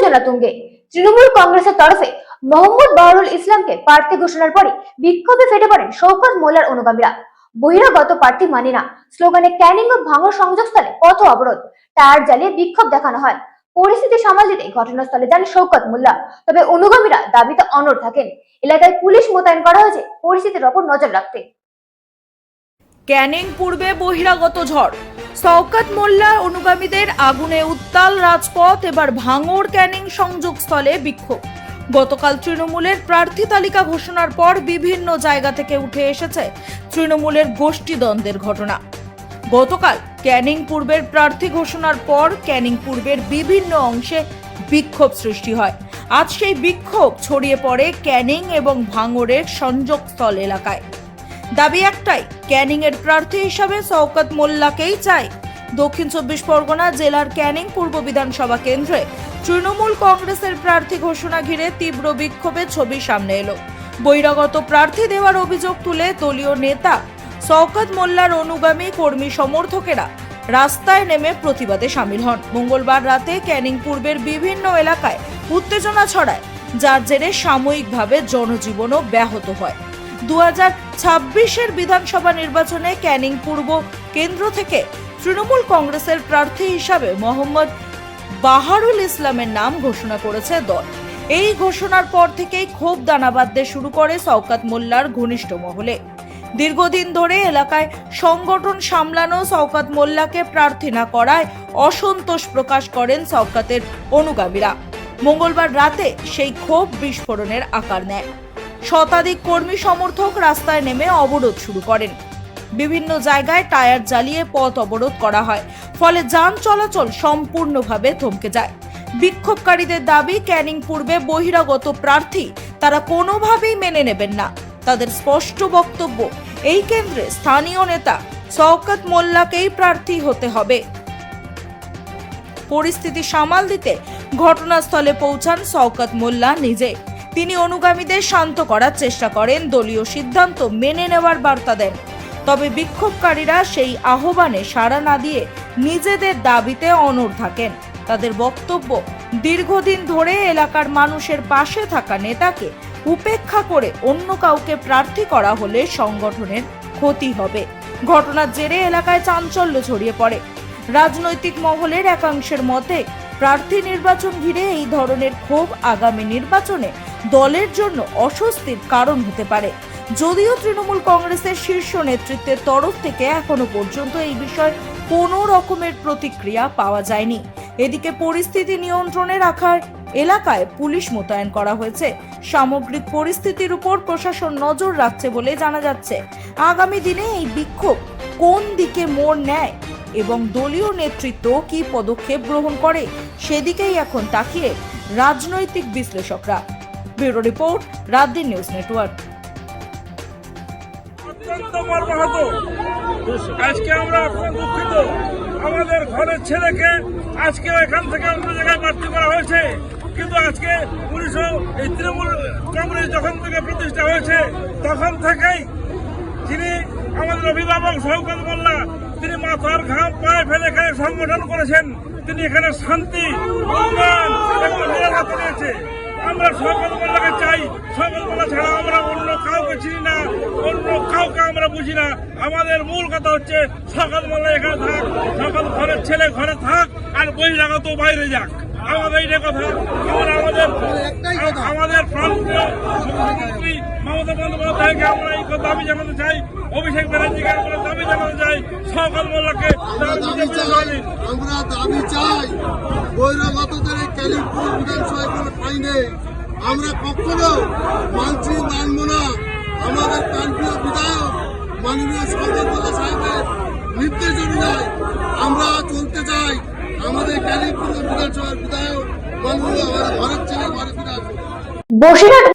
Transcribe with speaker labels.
Speaker 1: উত্তেজনা তুঙ্গে। তৃণমূল কংগ্রেসের তরফে মোহাম্মদ বাহারুল ইসলামকে প্রার্থী ঘোষণার পরে বিক্ষোভে ফেটে পড়েন শওকত মোল্লার অনুগামীরা। বহিরাগত প্রার্থী মানি না স্লোগানে ক্যানিং ও ভাঙড় সংযোগস্থলে পথ অবরোধ, টায়ার জ্বালিয়ে বিক্ষোভ দেখানো হয়। পরিস্থিতি সামাল দিতে ঘটনাস্থলে যান শওকত মোল্লা, তবে অনুগামীরা দাবিতে অনড় থাকেন। এলাকায় পুলিশ মোতায়েন করা হয়েছে পরিস্থিতির ওপর নজর রাখতে।
Speaker 2: ক্যানিং পূর্বে বহিরাগত ঝড়, শওকত মোল্লা অনুগামীদের আগুনে উত্তাল রাজপথ। এবার ভাঙড় ক্যানিং সংযোগস্থলে বিক্ষোভ। গতকাল তৃণমূলের প্রার্থী তালিকা ঘোষণার পর বিভিন্ন জায়গা থেকে উঠে এসেছে তৃণমূলের গোষ্ঠীদ্বন্দ্বের ঘটনা। গতকাল ক্যানিং পূর্বের প্রার্থী ঘোষণার পর ক্যানিং পূর্বের বিভিন্ন অংশে বিক্ষোভ সৃষ্টি হয়। আজ সেই বিক্ষোভ ছড়িয়ে পড়ে ক্যানিং এবং ভাঙড়ের সংযোগস্থল এলাকায়। দাবি একটাই, ক্যানিং এর প্রার্থী হিসাবে শওকত মোল্লাকেই চাই। দক্ষিণ 24 পরগনা জেলার ক্যানিং পূর্ব বিধানসভা কেন্দ্রে তৃণমূল কংগ্রেসের প্রার্থী ঘোষণা ঘিরে তীব্র বিক্ষোভের ছবি সামনে এলো। বহিরাগত প্রার্থী দেওয়ার অভিযোগ তুলে দলীয় নেতা শওকত মোল্লার অনুগামী কর্মী সমর্থকেরা রাস্তায় নেমে প্রতিবাদে সামিল হন। মঙ্গলবার রাতে ক্যানিং পূর্বের বিভিন্ন এলাকায় উত্তেজনা ছড়ায়, যার জেরে সাময়িকভাবে জনজীবনও ব্যাহত হয়। 2026 বিধানসভা নির্বাচনে ক্যানিং পূর্ব কেন্দ্র থেকে তৃণমূল কংগ্রেসের প্রার্থী হিসাবে মোহাম্মদ বাহারুল ইসলামের নাম ঘোষণা করেছে দল। এই ঘোষণার পর থেকেই ক্ষোভ দানা বাঁধতে শুরু করে শওকত মোল্লার ঘনিষ্ঠ মহলে। দীর্ঘদিন ধরে এলাকায় সংগঠন সামলানো শওকত মোল্লাকে প্রার্থী না করায় অসন্তোষ প্রকাশ করেন শওকতের অনুগামীরা। মঙ্গলবার রাতে সেই ক্ষোভ বিস্ফোরণের আকার নেয়। শতাধিক কর্মী সমর্থক রাস্তায় নেমে অবরোধ শুরু করেন। বিভিন্ন জায়গায় টায়ার জ্বালিয়ে পথ অবরোধ করা হয়, ফলে যান চলাচল সম্পূর্ণভাবে থমকে যায়। বিক্ষোভকারীদের দাবি, ক্যানিং পূর্বে বহিরাগত প্রার্থী তারা কোনোভাবেই মেনে নেবেন না। তাদের স্পষ্ট বক্তব্য, এই কেন্দ্রে স্থানীয় নেতা শওকত মোল্লাকেই প্রার্থী হতে হবে। পরিস্থিতি সামাল দিতে ঘটনাস্থলে পৌঁছান শওকত মোল্লা নিজে। তিনি অনুগামীদের শান্ত করার চেষ্টা করেন, দলীয় সিদ্ধান্ত মেনে নেওয়ার বার্তা দেন। তবে বিক্ষোভকারীরা সেই আহ্বানে সাড়া না দিয়ে নিজেদের দাবিতে অনড় থাকেন। তাদের বক্তব্য, দীর্ঘদিন ধরে এলাকার মানুষের পাশে থাকা নেতাকে উপেক্ষা করে অন্য কাউকে প্রার্থী করা হলে সংগঠনের ক্ষতি হবে। ঘটনার জেরে এলাকায় চাঞ্চল্য ছড়িয়ে পড়ে। রাজনৈতিক মহলের একাংশের মতে প্রার্থী নির্বাচন ঘিরে এই ধরনের ক্ষোভ আগামী নির্বাচনে দলের জন্য অস্বস্তির কারণ হতে পারে। যদিও তৃণমূল কংগ্রেসের শীর্ষ নেতৃত্বের তরফ থেকে এখনো পর্যন্ত এই বিষয়ে কোনো রকমের প্রতিক্রিয়া পাওয়া যায়নি। এদিকে পরিস্থিতি নিয়ন্ত্রণে রাখার এলাকায় পুলিশ মোতায়েন করা হয়েছে। সামগ্রিক পরিস্থিতির উপর প্রশাসন নজর রাখছে বলে জানা যাচ্ছে। আগামী দিনে এই বিক্ষোভ কোন দিকে মোড় নেয় এবং দলীয় নেতৃত্ব কি পদক্ষেপ গ্রহণ করে, সেদিকেই এখন তাকিয়ে রাজনৈতিক বিশ্লেষকরা। Bureau report, রাতদিন news network.
Speaker 3: আজকে আমরা দুঃখিত, আমাদের ঘরের ছেলেকে আজকে এখান থেকে অন্য জায়গায় প্রার্থী করা হয়েছে। কিন্তু আজকে 1900 তৃণমূল কংগ্রেস যখন থেকে প্রতিষ্ঠা হয়েছে তখন থেকেই যিনি আমাদের অভিভাবক শওকত মোল্লা, তিনি মাথার ঘাম পায়ে ফেলে এখানে সংগঠন করেছেন। তিনি এখানে শান্তি, উন্নয়ন এবং নিরাপত্তা নিয়েছে। আমরা শওকত মোল্লাকে চাই। শওকত মোল্লা ছাড়া আমরা অন্য কাউকে চিনি না, অন্য কাউকে আমরা বুঝি না। আমাদের মূল কথা হচ্ছে শওকত মোল্লা এখানে থাক, শওকত ঘরের ছেলে ঘরে থাক, আর বহিরাগত বাইরে যাক। আমাদের এইটা কথা। আমাদের প্রান্তীয় মুখ্যমন্ত্রী মমতা বন্দ্যোপাধ্যায়কে আমরা এই দাবি জানাতে চাই, অভিষেক ব্যানার্জিকে আমরা দাবি জানাতে চাই, শওকত মোল্লাকে
Speaker 4: আমরা দাবি চাই। বহিরাগতদের এই ক্যানিং বিধানসভায় কোনো ঠাঁই নেই। আমরা কখনো মানছি, মানব না। আমাদের প্রান্তীয় বিধায়ক মাননীয় শওকত মোল্লা সাহেবের নির্দেশ অনুযায়ী আমরা চলতে চাই। আমাদের ক্যানিং বিধানসভার বিধায়ক মাননীয় আমাদের ঘরের ছেলে ঘরে ফিরে আসবে।
Speaker 1: বসিরহাট